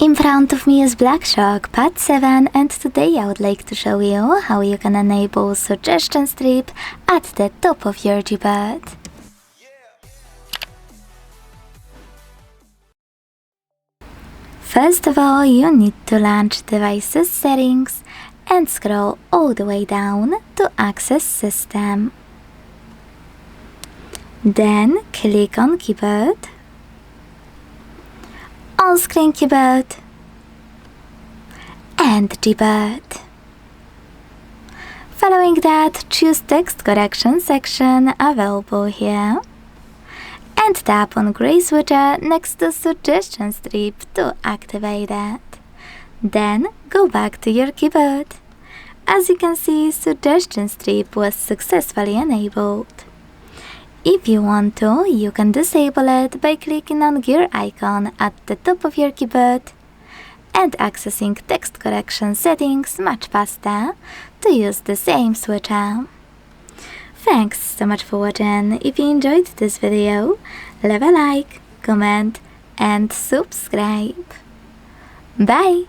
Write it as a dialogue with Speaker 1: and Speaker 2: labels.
Speaker 1: In front of me is Black Shark Pad 7, and today I would like to show you how you can enable suggestion strip at the top of your Gboard. First of all, you need to launch Devices Settings and scroll all the way down to Access System. Then click on Gboard, On-Screen Gboard, and Gboard. Following that, choose Text Correction section available here, and tap on gray switcher next to Suggestion Strip to activate it. Then go back to your Gboard. As you can see, Suggestion Strip was successfully enabled. If you want to, you can disable it by clicking on gear icon at the top of your Gboard and accessing text correction settings much faster to use the same switcher. Thanks so much for watching. If you enjoyed this video, leave a like, comment and subscribe. Bye!